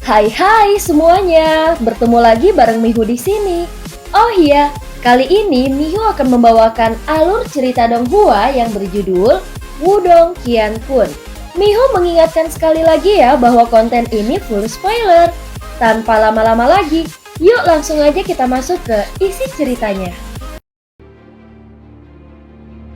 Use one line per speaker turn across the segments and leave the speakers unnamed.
Hai semuanya, bertemu lagi bareng Mihu di sini. Oh iya, kali ini Mihu akan membawakan alur cerita Donghua yang berjudul Wudong Qiankun. Mihu mengingatkan sekali lagi ya bahwa konten ini full spoiler. Tanpa lama-lama lagi, yuk langsung aja kita masuk ke isi ceritanya.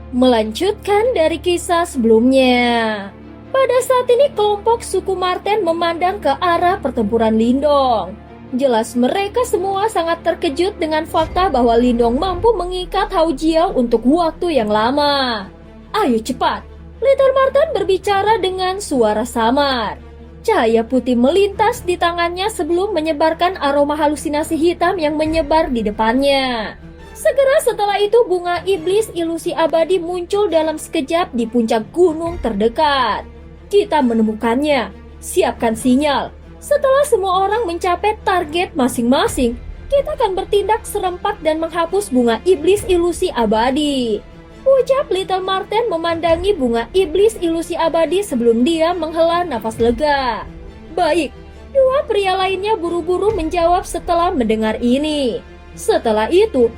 Melanjutkan dari kisah sebelumnya. Pada saat ini kelompok suku Marten memandang ke arah pertempuran Lindong. Jelas mereka semua sangat terkejut dengan fakta bahwa Lindong mampu mengikat Hao Jiao untuk waktu yang lama. Ayo cepat, Little Marten berbicara dengan suara samar. Cahaya putih melintas di tangannya sebelum menyebarkan aroma halusinasi hitam yang menyebar di depannya. Segera setelah itu bunga iblis ilusi abadi muncul dalam sekejap di puncak gunung terdekat. Kita menemukannya. Siapkan sinyal. Setelah semua orang mencapai target masing-masing, kita akan bertindak serempak dan menghapus bunga iblis ilusi abadi. Ucap Little Marten memandangi bunga iblis ilusi abadi sebelum dia menghela nafas lega. Baik, dua pria lainnya buru-buru menjawab setelah mendengar ini. Setelah itu,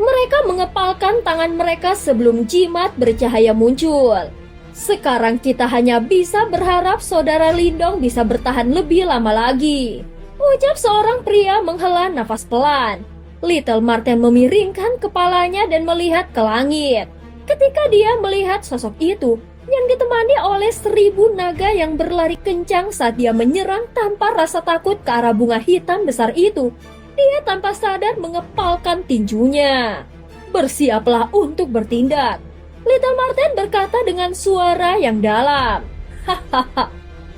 mereka mengepalkan tangan mereka sebelum jimat bercahaya muncul. Sekarang kita hanya bisa berharap saudara Lindong bisa bertahan lebih lama lagi. Ucap seorang pria menghela nafas pelan. Little Marten memiringkan kepalanya dan melihat ke langit. Ketika dia melihat sosok itu yang ditemani oleh 1000 naga yang berlari kencang saat dia menyerang tanpa rasa takut ke arah bunga hitam besar itu, dia tanpa sadar mengepalkan tinjunya. Bersiaplah untuk bertindak. Little Marten berkata dengan suara yang dalam. Hahaha,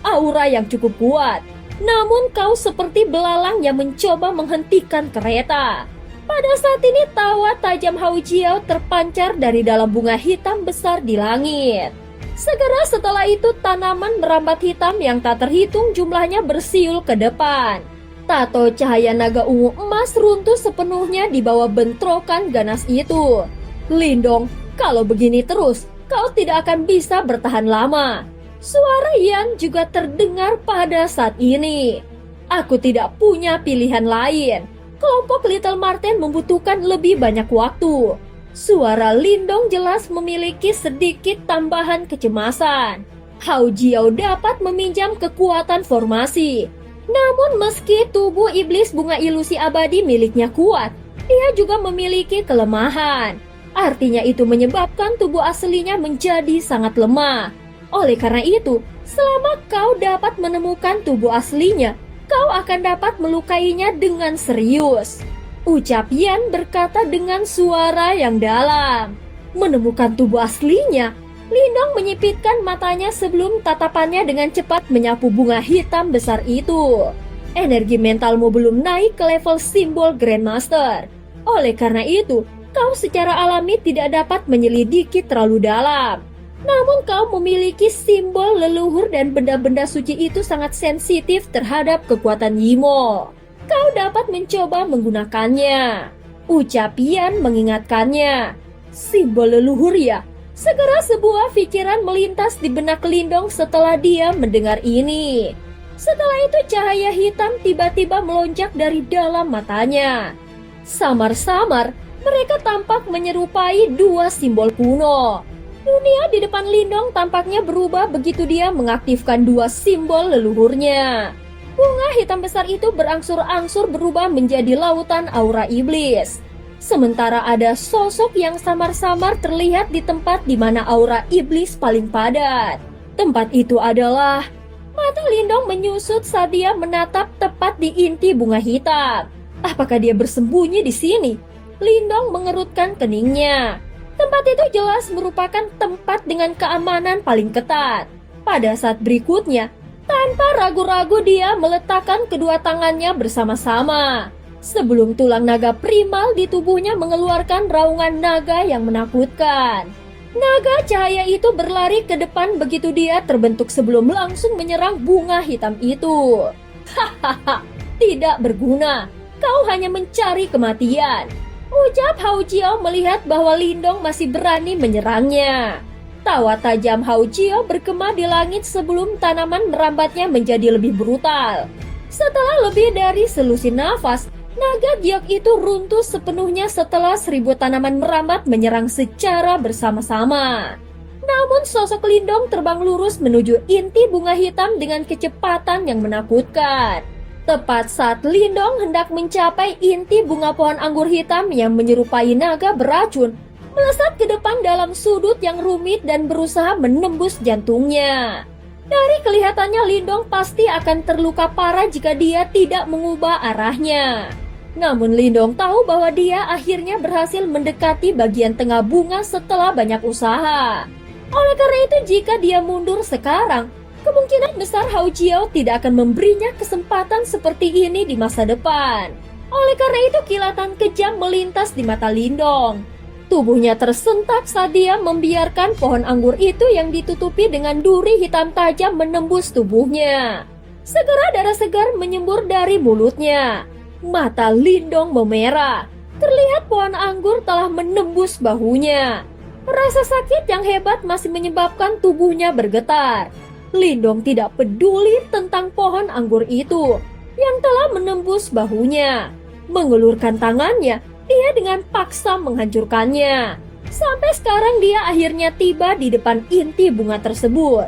aura yang cukup kuat. Namun kau seperti belalang yang mencoba menghentikan kereta. Pada saat ini tawa tajam Hao Jiao terpancar dari dalam bunga hitam besar di langit. Segera setelah itu tanaman merambat hitam yang tak terhitung jumlahnya bersiul ke depan. Tato cahaya naga ungu emas runtuh sepenuhnya di bawah bentrokan ganas itu. Lindong, kalau begini terus, kau tidak akan bisa bertahan lama. Suara Yan juga terdengar pada saat ini. Aku tidak punya pilihan lain. Kelompok Little Marten membutuhkan lebih banyak waktu. Suara Lindong jelas memiliki sedikit tambahan kecemasan. Hao Jiao dapat meminjam kekuatan formasi. Namun meski tubuh iblis bunga ilusi abadi miliknya kuat, dia juga memiliki kelemahan. Artinya itu menyebabkan tubuh aslinya menjadi sangat lemah. Oleh karena itu, selama kau dapat menemukan tubuh aslinya, kau akan dapat melukainya dengan serius. Ucap Yan berkata dengan suara yang dalam. Menemukan tubuh aslinya, Lindong menyipitkan matanya sebelum tatapannya dengan cepat menyapu bunga hitam besar itu. Energi mentalmu belum naik ke level simbol Grandmaster. Oleh karena itu, kau secara alami tidak dapat menyelidiki terlalu dalam. Namun kau memiliki simbol leluhur dan benda-benda suci itu sangat sensitif terhadap kekuatan Yimo. Kau dapat mencoba menggunakannya. Ucap Yan mengingatkannya. Simbol leluhur ya? Segera sebuah pikiran melintas di benak Lindong setelah dia mendengar ini. Setelah itu cahaya hitam tiba-tiba melonjak dari dalam matanya. Samar-samar, mereka tampak menyerupai dua simbol kuno. Dunia di depan Lindong tampaknya berubah begitu dia mengaktifkan dua simbol leluhurnya. Bunga hitam besar itu berangsur-angsur berubah menjadi lautan aura iblis. Sementara ada sosok yang samar-samar terlihat di tempat di mana aura iblis paling padat. Tempat itu adalah... Mata Lindong menyusut saat dia menatap tepat di inti bunga hitam. Apakah dia bersembunyi di sini? Lindong mengerutkan keningnya. Tempat itu jelas merupakan tempat dengan keamanan paling ketat. Pada saat berikutnya, tanpa ragu-ragu dia meletakkan kedua tangannya bersama-sama. Sebelum tulang naga primal di tubuhnya mengeluarkan raungan naga yang menakutkan. Naga cahaya itu berlari ke depan begitu dia terbentuk sebelum langsung menyerang bunga hitam itu. Hahaha, tidak berguna. Kau hanya mencari kematian. Ucap Hao Jiao melihat bahwa Lindong masih berani menyerangnya. Tawa tajam Hao Jiao bergema di langit sebelum tanaman merambatnya menjadi lebih brutal. Setelah lebih dari selusin nafas, naga giok itu runtuh sepenuhnya setelah 1000 tanaman merambat menyerang secara bersama-sama. Namun sosok Lindong terbang lurus menuju inti bunga hitam dengan kecepatan yang menakutkan. Tepat saat Lindong hendak mencapai inti bunga pohon anggur hitam yang menyerupai naga beracun, melesat ke depan dalam sudut yang rumit dan berusaha menembus jantungnya. Dari kelihatannya Lindong pasti akan terluka parah jika dia tidak mengubah arahnya. Namun Lindong tahu bahwa dia akhirnya berhasil mendekati bagian tengah bunga setelah banyak usaha. Oleh karena itu jika dia mundur sekarang, kemungkinan besar Hao Jiao tidak akan memberinya kesempatan seperti ini di masa depan. Oleh karena itu kilatan kejam melintas di mata Lindong. Tubuhnya tersentak saat dia membiarkan pohon anggur itu yang ditutupi dengan duri hitam tajam menembus tubuhnya. Segera darah segar menyembur dari mulutnya. Mata Lindong memerah. Terlihat pohon anggur telah menembus bahunya. Rasa sakit yang hebat masih menyebabkan tubuhnya bergetar. Lindong tidak peduli tentang pohon anggur itu yang telah menembus bahunya. Mengulurkan tangannya, dia dengan paksa menghancurkannya. Sampai sekarang dia akhirnya tiba di depan inti bunga tersebut.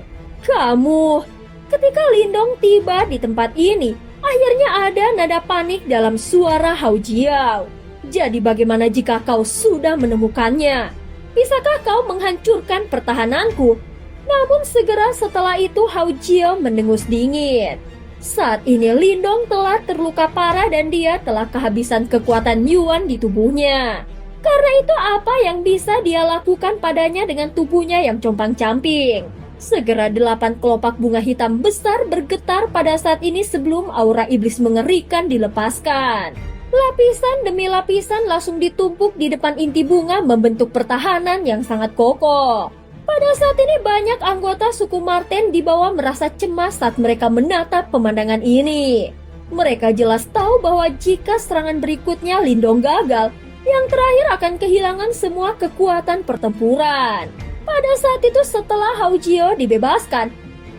Ketika Lindong tiba di tempat ini, akhirnya ada nada panik dalam suara Hao Jiao. Jadi bagaimana jika kau sudah menemukannya? Bisakah kau menghancurkan pertahananku? Namun segera setelah itu Hao Jiao mendengus dingin. Saat ini Lindong telah terluka parah dan dia telah kehabisan kekuatan Yuan di tubuhnya. Karena itu apa yang bisa dia lakukan padanya dengan tubuhnya yang compang-camping? Segera 8 kelopak bunga hitam besar bergetar pada saat ini sebelum aura iblis mengerikan dilepaskan. Lapisan demi lapisan langsung ditumpuk di depan inti bunga membentuk pertahanan yang sangat kokoh. Pada saat ini banyak anggota suku Marten di bawah merasa cemas saat mereka menatap pemandangan ini. Mereka jelas tahu bahwa jika serangan berikutnya Lindong gagal, yang terakhir akan kehilangan semua kekuatan pertempuran. Pada saat itu setelah Hao Jiao dibebaskan,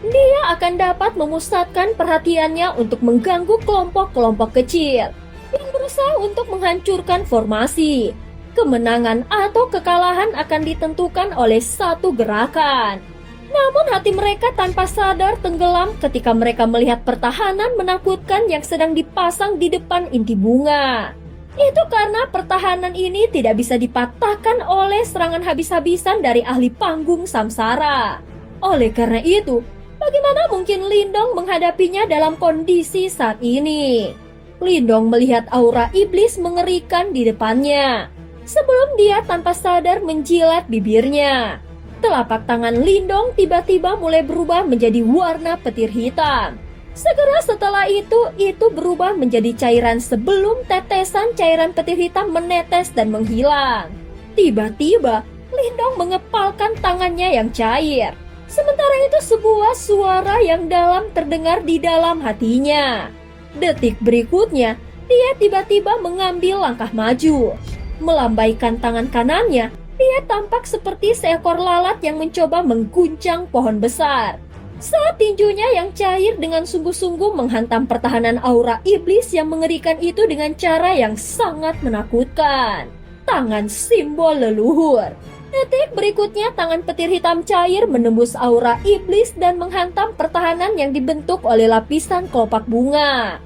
dia akan dapat memusatkan perhatiannya untuk mengganggu kelompok-kelompok kecil yang berusaha untuk menghancurkan formasi. Kemenangan atau kekalahan akan ditentukan oleh satu gerakan. Namun hati mereka tanpa sadar tenggelam ketika mereka melihat pertahanan menakutkan yang sedang dipasang di depan inti bunga. Itu karena pertahanan ini tidak bisa dipatahkan oleh serangan habis-habisan dari ahli panggung samsara. Oleh karena itu, bagaimana mungkin Lindong menghadapinya dalam kondisi saat ini? Lindong melihat aura iblis mengerikan di depannya. Sebelum dia tanpa sadar menjilat bibirnya. Telapak tangan Lindong tiba-tiba mulai berubah menjadi warna petir hitam. Segera setelah itu berubah menjadi cairan sebelum tetesan cairan petir hitam menetes dan menghilang. Tiba-tiba, Lindong mengepalkan tangannya yang cair. Sementara itu sebuah suara yang dalam terdengar di dalam hatinya. Detik berikutnya, dia tiba-tiba mengambil langkah maju. Melambaikan tangan kanannya, dia tampak seperti seekor lalat yang mencoba mengguncang pohon besar. Saat tinjunya yang cair dengan sungguh-sungguh menghantam pertahanan aura iblis yang mengerikan itu dengan cara yang sangat menakutkan. Tangan simbol leluhur. Detik berikutnya tangan petir hitam cair menembus aura iblis dan menghantam pertahanan yang dibentuk oleh lapisan kelopak bunga.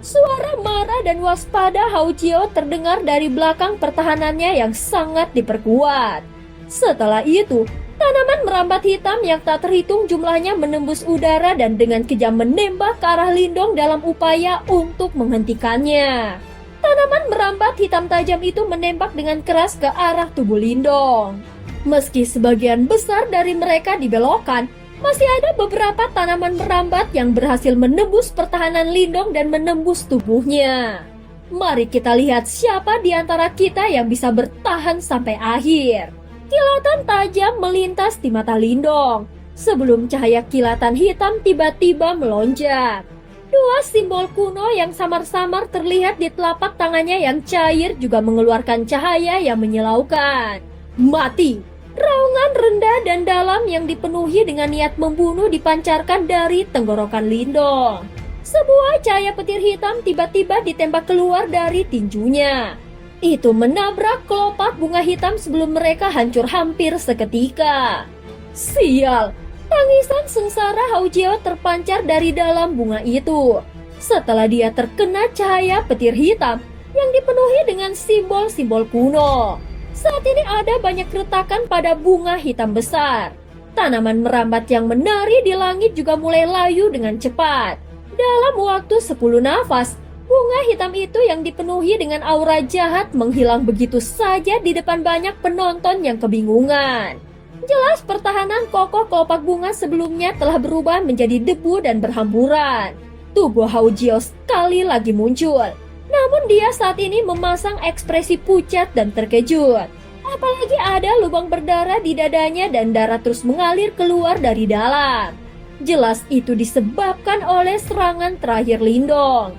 Suara marah dan waspada Hao Jiao terdengar dari belakang pertahanannya yang sangat diperkuat. Setelah itu, tanaman merambat hitam yang tak terhitung jumlahnya menembus udara dan dengan kejam menembak ke arah Lindong dalam upaya untuk menghentikannya. Tanaman merambat hitam tajam itu menembak dengan keras ke arah tubuh Lindong. Meski sebagian besar dari mereka dibelokkan, masih ada beberapa tanaman merambat yang berhasil menembus pertahanan Lindong dan menembus tubuhnya. Mari kita lihat siapa di antara kita yang bisa bertahan sampai akhir. Kilatan tajam melintas di mata Lindong sebelum cahaya kilatan hitam tiba-tiba melonjak. Dua simbol kuno yang samar-samar terlihat di telapak tangannya yang cair juga mengeluarkan cahaya yang menyilaukan. Mati! Raungan rendah dan dalam yang dipenuhi dengan niat membunuh dipancarkan dari tenggorokan Lindong. Sebuah cahaya petir hitam tiba-tiba ditembak keluar dari tinjunya. Itu menabrak kelopak bunga hitam sebelum mereka hancur hampir seketika. Sial! Tangisan sengsara Hao Jiao terpancar dari dalam bunga itu. Setelah dia terkena cahaya petir hitam yang dipenuhi dengan simbol-simbol kuno. Saat ini ada banyak retakan pada bunga hitam besar. Tanaman merambat yang menari di langit juga mulai layu dengan cepat. Dalam waktu 10 nafas, bunga hitam itu yang dipenuhi dengan aura jahat menghilang begitu saja di depan banyak penonton yang kebingungan. Jelas pertahanan kokoh kelopak bunga sebelumnya telah berubah menjadi debu dan berhamburan. Tubuh Hao Jiao sekali lagi muncul. Namun dia saat ini memasang ekspresi pucat dan terkejut. Apalagi ada lubang berdarah di dadanya dan darah terus mengalir keluar dari dalam. Jelas itu disebabkan oleh serangan terakhir Lindong.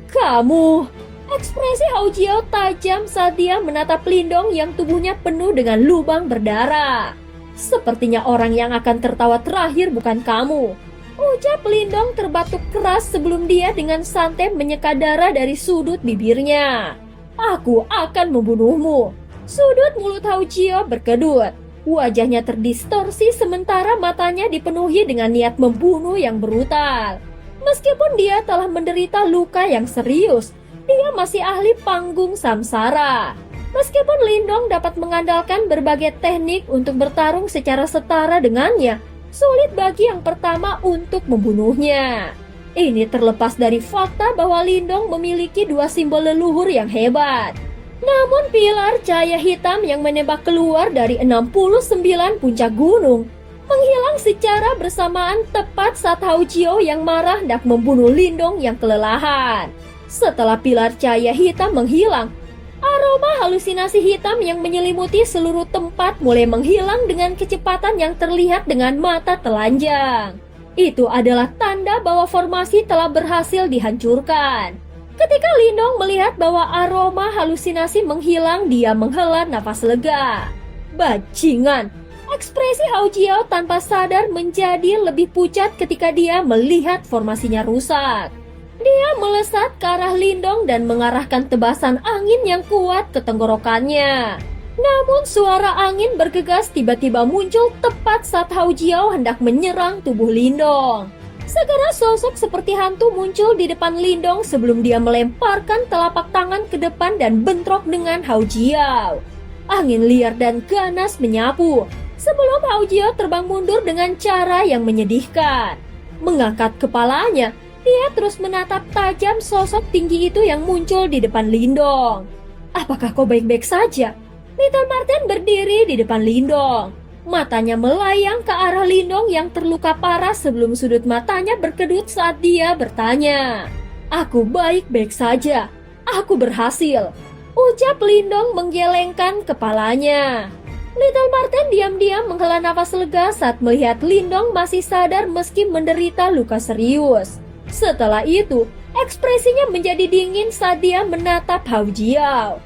Kamu! Ekspresi Hao Jiao tajam saat dia menatap Lindong yang tubuhnya penuh dengan lubang berdarah. Sepertinya orang yang akan tertawa terakhir bukan kamu. Ucap Lindong terbatuk keras sebelum dia dengan santai menyeka darah dari sudut bibirnya. Aku akan membunuhmu. Sudut mulut Hao Jiao berkedut. Wajahnya terdistorsi sementara matanya dipenuhi dengan niat membunuh yang brutal. Meskipun dia telah menderita luka yang serius, dia masih ahli panggung samsara. Meskipun Lindong dapat mengandalkan berbagai teknik untuk bertarung secara setara dengannya, sulit bagi yang pertama untuk membunuhnya. Ini terlepas dari fakta bahwa Lindong memiliki 2 simbol leluhur yang hebat. Namun pilar cahaya hitam yang menembak keluar dari 69 puncak gunung menghilang secara bersamaan tepat saat Hao Jiao yang marah hendak membunuh Lindong yang kelelahan. Setelah pilar cahaya hitam menghilang, aroma halusinasi hitam yang menyelimuti seluruh tempat mulai menghilang dengan kecepatan yang terlihat dengan mata telanjang. Itu adalah tanda bahwa formasi telah berhasil dihancurkan. Ketika Lindong melihat bahwa aroma halusinasi menghilang, dia menghela nafas lega. Bajingan! Ekspresi Hao Jiao tanpa sadar menjadi lebih pucat ketika dia melihat formasinya rusak. Dia melesat ke arah Lindong dan mengarahkan tebasan angin yang kuat ke tenggorokannya. Namun suara angin bergegas tiba-tiba muncul tepat saat Hao Jiao hendak menyerang tubuh Lindong. Segera sosok seperti hantu muncul di depan Lindong sebelum dia melemparkan telapak tangan ke depan dan bentrok dengan Hao Jiao. Angin liar dan ganas menyapu sebelum Hao Jiao terbang mundur dengan cara yang menyedihkan. Mengangkat kepalanya, dia terus menatap tajam sosok tinggi itu yang muncul di depan Lindong. Apakah kau baik-baik saja? Little Marten berdiri di depan Lindong. Matanya melayang ke arah Lindong yang terluka parah sebelum sudut matanya berkedut saat dia bertanya. Aku baik-baik saja. Aku berhasil. Ucap Lindong menggelengkan kepalanya. Little Marten diam-diam menghela nafas lega saat melihat Lindong masih sadar meski menderita luka serius. Setelah itu, ekspresinya menjadi dingin saat dia menatap Hao Jiao.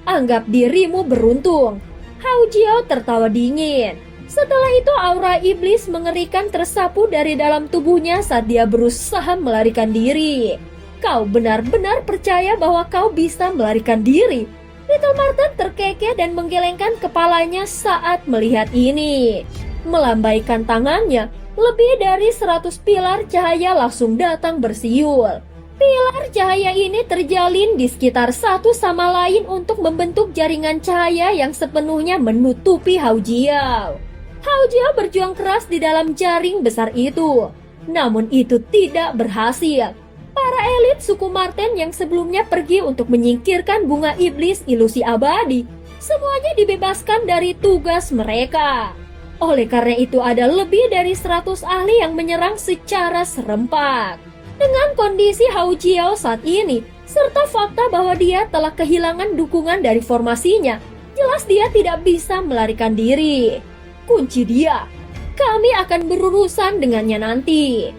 Anggap dirimu beruntung. Hao Jiao tertawa dingin. Setelah itu aura iblis mengerikan tersapu dari dalam tubuhnya saat dia berusaha melarikan diri. Kau benar-benar percaya bahwa kau bisa melarikan diri? Little Marten terkekeh dan menggelengkan kepalanya saat melihat ini. Melambaikan tangannya, lebih dari 100 pilar cahaya langsung datang bersiul. Pilar cahaya ini terjalin di sekitar satu sama lain untuk membentuk jaringan cahaya yang sepenuhnya menutupi Hao Jiao. Hao Jiao berjuang keras di dalam jaring besar itu. Namun itu tidak berhasil. Para elit suku Marten yang sebelumnya pergi untuk menyingkirkan bunga iblis ilusi abadi, semuanya dibebaskan dari tugas mereka. Oleh karena itu ada lebih dari 100 ahli yang menyerang secara serempak. Dengan kondisi Hao Jiao saat ini, serta fakta bahwa dia telah kehilangan dukungan dari formasinya, jelas dia tidak bisa melarikan diri. Kunci dia. Kami akan berurusan dengannya nanti.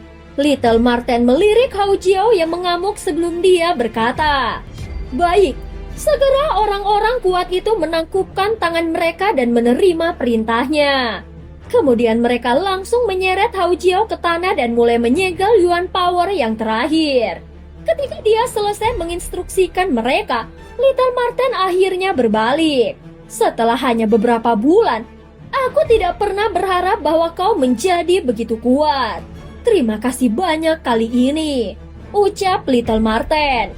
Little Marten melirik Hao Jiao yang mengamuk sebelum dia berkata, baik, segera orang-orang kuat itu menangkupkan tangan mereka dan menerima perintahnya. Kemudian mereka langsung menyeret Hao Jiao ke tanah dan mulai menyegel Yuan Power yang terakhir. Ketika dia selesai menginstruksikan mereka, Little Marten akhirnya berbalik. Setelah hanya beberapa bulan, aku tidak pernah berharap bahwa kau menjadi begitu kuat. Terima kasih banyak kali ini, ucap Little Marten.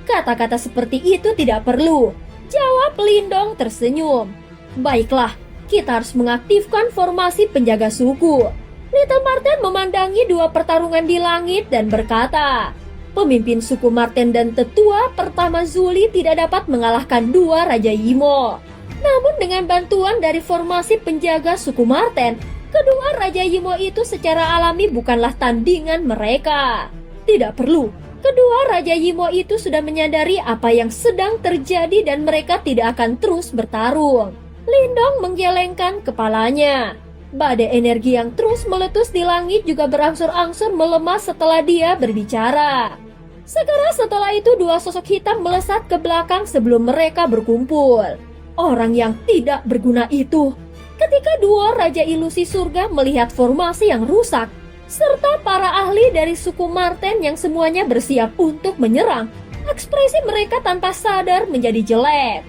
Kata-kata seperti itu tidak perlu, jawab Lindong tersenyum. Baiklah, kita harus mengaktifkan formasi penjaga suku. Little Marten memandangi dua pertarungan di langit dan berkata, pemimpin suku Marten dan tetua pertama Zuli tidak dapat mengalahkan dua Raja Yimo. Namun dengan bantuan dari formasi penjaga suku Marten, kedua Raja Yimo itu secara alami bukanlah tandingan mereka. Tidak perlu, kedua Raja Yimo itu sudah menyadari apa yang sedang terjadi dan mereka tidak akan terus bertarung. Lindong menggelengkan kepalanya. Badai energi yang terus meletus di langit juga berangsur-angsur melemah setelah dia berbicara. Segera setelah itu dua sosok hitam melesat ke belakang sebelum mereka berkumpul. Orang yang tidak berguna itu. Ketika dua Raja Ilusi Surga melihat formasi yang rusak, serta para ahli dari suku Marten yang semuanya bersiap untuk menyerang, ekspresi mereka tanpa sadar menjadi jelek.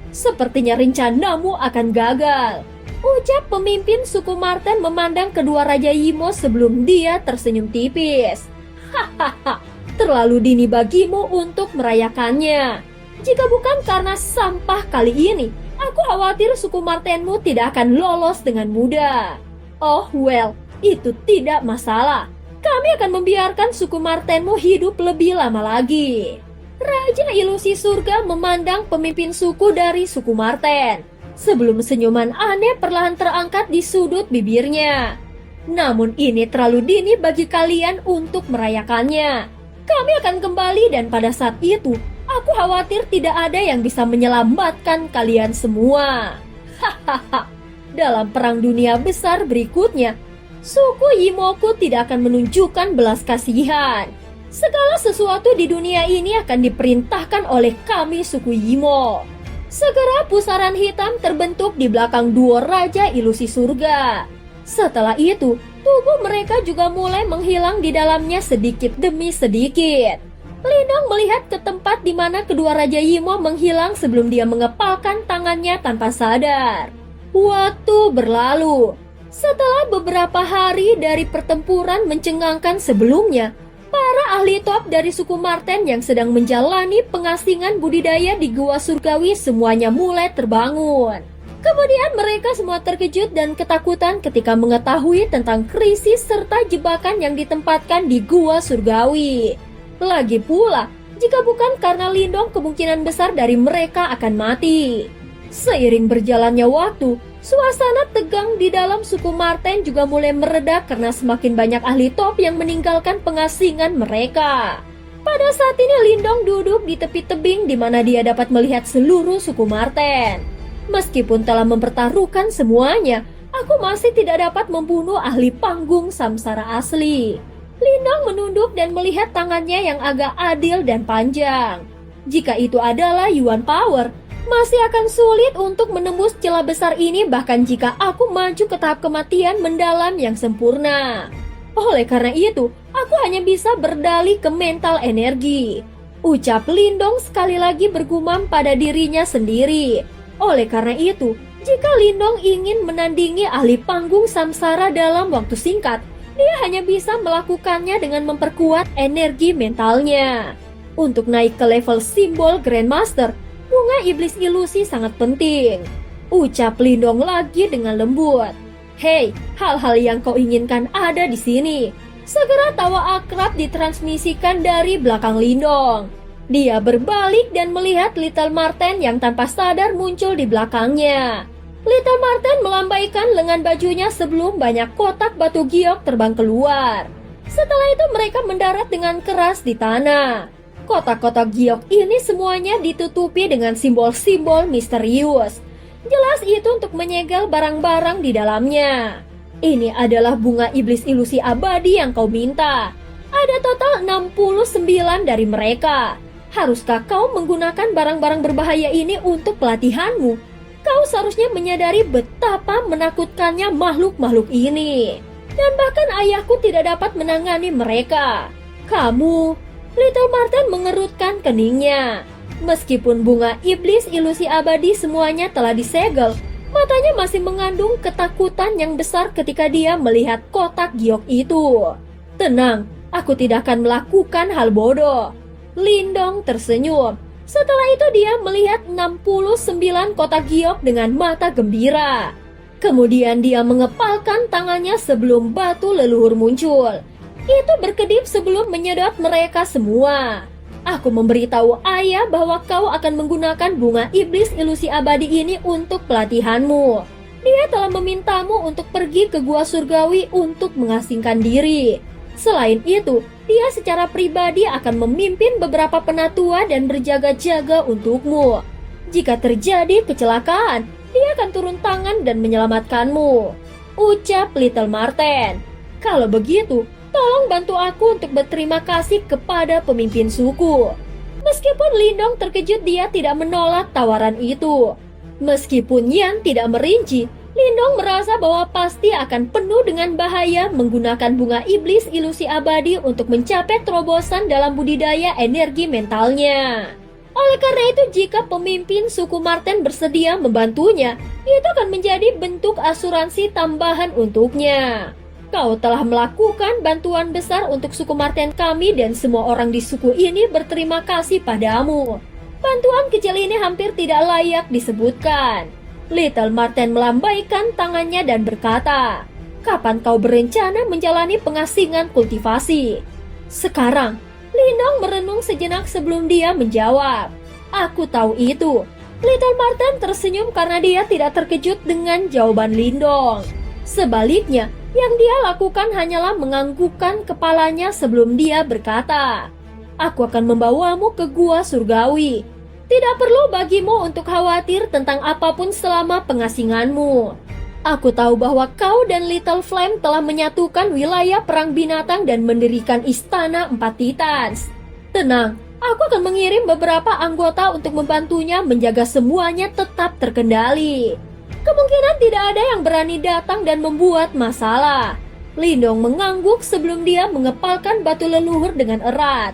Sepertinya rencanamu akan gagal, ucap pemimpin suku Marten memandang kedua Raja Yimo sebelum dia tersenyum tipis. Hahaha, terlalu dini bagimu untuk merayakannya. Jika bukan karena sampah kali ini, aku khawatir suku Martenmu tidak akan lolos dengan mudah. Oh well, itu tidak masalah. Kami akan membiarkan suku Martenmu hidup lebih lama lagi. Raja Ilusi Surga memandang pemimpin suku dari suku Marten, sebelum senyuman aneh perlahan terangkat di sudut bibirnya. Namun ini terlalu dini bagi kalian untuk merayakannya. Kami akan kembali dan pada saat itu, aku khawatir tidak ada yang bisa menyelamatkan kalian semua. Hahaha. Dalam perang dunia besar berikutnya, suku Yimoku tidak akan menunjukkan belas kasihan. Segala sesuatu di dunia ini akan diperintahkan oleh kami suku Yimo. Segera pusaran hitam terbentuk di belakang dua Raja Ilusi Surga. Setelah itu, tubuh mereka juga mulai menghilang di dalamnya sedikit demi sedikit. Lindong melihat ke tempat di mana kedua Raja Yimo menghilang sebelum dia mengepalkan tangannya tanpa sadar. Waktu berlalu. Setelah beberapa hari dari pertempuran mencengangkan sebelumnya, para ahli top dari suku Marten yang sedang menjalani pengasingan budidaya di Gua Surgawi semuanya mulai terbangun. Kemudian mereka semua terkejut dan ketakutan ketika mengetahui tentang krisis serta jebakan yang ditempatkan di Gua Surgawi. Lagi pula, jika bukan karena Lindong, kemungkinan besar dari mereka akan mati. Seiring berjalannya waktu, suasana tegang di dalam suku Marten juga mulai mereda karena semakin banyak ahli top yang meninggalkan pengasingan mereka. Pada saat ini Lindong duduk di tepi tebing di mana dia dapat melihat seluruh suku Marten. Meskipun telah mempertaruhkan semuanya, aku masih tidak dapat membunuh ahli panggung samsara asli. Lindong menunduk dan melihat tangannya yang agak adil dan panjang. Jika itu adalah Yuan Power, masih akan sulit untuk menembus celah besar ini bahkan jika aku maju ke tahap kematian mendalam yang sempurna. Oleh karena itu, aku hanya bisa berdalih ke mental energi. Ucap Lindong sekali lagi bergumam pada dirinya sendiri. Oleh karena itu, jika Lindong ingin menandingi ahli panggung samsara dalam waktu singkat, dia hanya bisa melakukannya dengan memperkuat energi mentalnya. Untuk naik ke level simbol Grandmaster, bunga iblis ilusi sangat penting. Ucap Lindong lagi dengan lembut. Hei, hal-hal yang kau inginkan ada di sini. Segera tawa akrab ditransmisikan dari belakang Lindong. Dia berbalik dan melihat Little Marten yang tanpa sadar muncul di belakangnya. Little Marten melambaikan lengan bajunya sebelum banyak kotak batu giok terbang keluar. Setelah itu mereka mendarat dengan keras di tanah. Kotak-kotak giok ini semuanya ditutupi dengan simbol-simbol misterius. Jelas itu untuk menyegel barang-barang di dalamnya. Ini adalah bunga iblis ilusi abadi yang kau minta. Ada total 69 dari mereka. Haruskah kau menggunakan barang-barang berbahaya ini untuk pelatihanmu? Kau seharusnya menyadari betapa menakutkannya makhluk-makhluk ini. Dan bahkan ayahku tidak dapat menangani mereka. Kamu, Little Marten mengerutkan keningnya. Meskipun bunga iblis ilusi abadi semuanya telah disegel, matanya masih mengandung ketakutan yang besar ketika dia melihat kotak giok itu. Tenang, aku tidak akan melakukan hal bodoh. Lindong tersenyum. Setelah itu dia melihat 69 kotak giok dengan mata gembira. Kemudian dia mengepalkan tangannya sebelum batu leluhur muncul. Itu berkedip sebelum menyedot mereka semua. Aku memberitahu ayah bahwa kau akan menggunakan bunga iblis ilusi abadi ini untuk pelatihanmu. Dia telah memintamu untuk pergi ke gua surgawi untuk mengasingkan diri. Selain itu, dia secara pribadi akan memimpin beberapa penatua dan berjaga-jaga untukmu. Jika terjadi kecelakaan, dia akan turun tangan dan menyelamatkanmu. Ucap Little Marten. Kalau begitu, tolong bantu aku untuk berterima kasih kepada pemimpin suku. Meskipun Lindong terkejut, dia tidak menolak tawaran itu. Meskipun Yan tidak merinci, Lindong merasa bahwa pasti akan penuh dengan bahaya menggunakan bunga iblis ilusi abadi untuk mencapai terobosan dalam budidaya energi mentalnya. Oleh karena itu, jika pemimpin suku Marten bersedia membantunya, itu akan menjadi bentuk asuransi tambahan untuknya. Kau telah melakukan bantuan besar untuk suku Marten kami dan semua orang di suku ini berterima kasih padamu. Bantuan kecil ini hampir tidak layak disebutkan. Little Marten melambaikan tangannya dan berkata, kapan kau berencana menjalani pengasingan kultivasi? Sekarang, Lindong merenung sejenak sebelum dia menjawab. Aku tahu itu. Little Marten tersenyum karena dia tidak terkejut dengan jawaban Lindong. Sebaliknya, yang dia lakukan hanyalah menganggukkan kepalanya sebelum dia berkata, aku akan membawamu ke gua surgawi. Tidak perlu bagimu untuk khawatir tentang apapun selama pengasinganmu. Aku tahu bahwa kau dan Little Flame telah menyatukan wilayah perang binatang dan mendirikan istana 4 Titans. Tenang, aku akan mengirim beberapa anggota untuk membantunya menjaga semuanya tetap terkendali. Kemungkinan tidak ada yang berani datang dan membuat masalah. Lindong mengangguk sebelum dia mengepalkan batu leluhur dengan erat.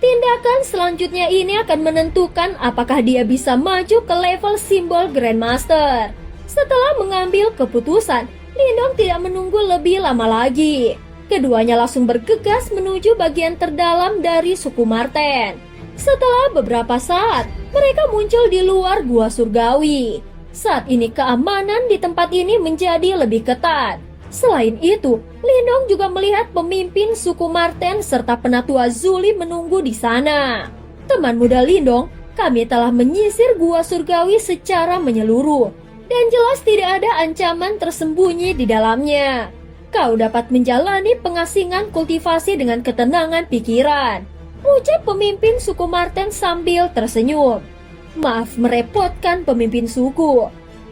Tindakan selanjutnya ini akan menentukan apakah dia bisa maju ke level simbol Grandmaster. Setelah mengambil keputusan, Lindong tidak menunggu lebih lama lagi. Keduanya langsung bergegas menuju bagian terdalam dari suku Marten. Setelah beberapa saat, mereka muncul di luar gua surgawi. Saat ini keamanan di tempat ini menjadi lebih ketat. Selain itu, Lindong juga melihat pemimpin suku Marten serta penatua Zuli menunggu di sana. Teman muda Lindong, kami telah menyisir gua surgawi secara menyeluruh, dan jelas tidak ada ancaman tersembunyi di dalamnya. Kau dapat menjalani pengasingan kultivasi dengan ketenangan pikiran, ucap pemimpin suku Marten sambil tersenyum. Maaf merepotkan pemimpin suku,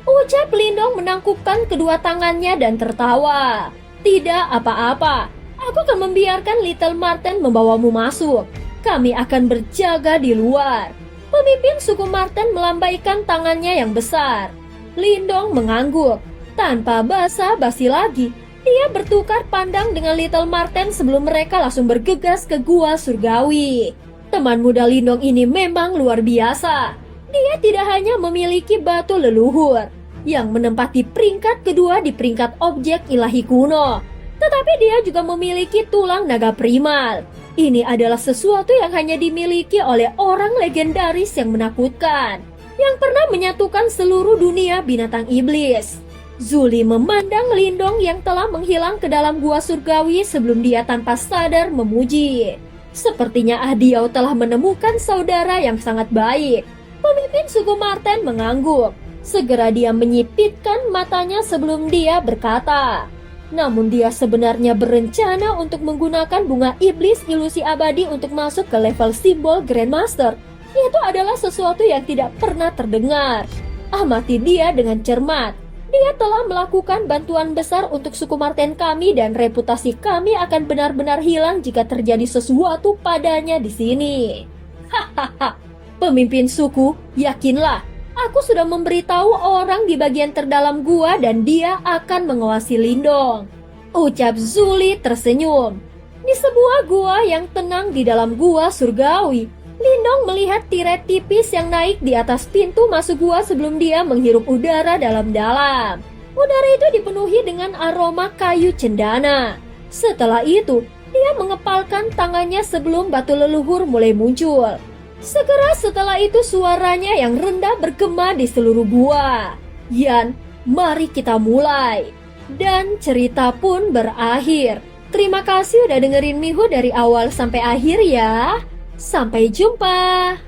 ucap Lindong menangkupkan kedua tangannya dan tertawa. Tidak apa-apa, aku akan membiarkan Little Marten membawamu masuk. Kami akan berjaga di luar. Pemimpin suku Marten melambaikan tangannya yang besar. Lindong mengangguk. Tanpa basa-basi lagi, dia bertukar pandang dengan Little Marten sebelum mereka langsung bergegas ke gua surgawi. Teman muda Lindong ini memang luar biasa. Dia tidak hanya memiliki batu leluhur yang menempati peringkat kedua di peringkat objek ilahi kuno, tetapi dia juga memiliki tulang naga primal. Ini adalah sesuatu yang hanya dimiliki oleh orang legendaris yang menakutkan, yang pernah menyatukan seluruh dunia binatang iblis. Zuli memandang Lindong yang telah menghilang ke dalam gua surgawi sebelum dia tanpa sadar memuji. Sepertinya Ahdiau telah menemukan saudara yang sangat baik. Pemimpin suku Marten mengangguk. Segera dia menyipitkan matanya sebelum dia berkata, namun dia sebenarnya berencana untuk menggunakan bunga iblis ilusi abadi untuk masuk ke level simbol Grandmaster. Itu adalah sesuatu yang tidak pernah terdengar. Amati dia dengan cermat. Dia telah melakukan bantuan besar untuk suku Marten kami dan reputasi kami akan benar-benar hilang jika terjadi sesuatu padanya di sini. Hahaha. Pemimpin suku, yakinlah, Aku sudah memberitahu orang di bagian terdalam gua dan dia akan mengawasi Lindong. Ucap Zuli tersenyum. Di sebuah gua yang tenang di dalam gua surgawi, Lindong melihat tirai tipis yang naik di atas pintu masuk gua sebelum dia menghirup udara dalam-dalam. Udara itu dipenuhi dengan aroma kayu cendana. Setelah itu, dia mengepalkan tangannya sebelum batu leluhur mulai muncul. Segera setelah itu suaranya yang rendah bergema di seluruh gua. Yan, mari kita mulai. Dan cerita pun berakhir. Terima kasih udah dengerin Miho dari awal sampai akhir ya. Sampai jumpa.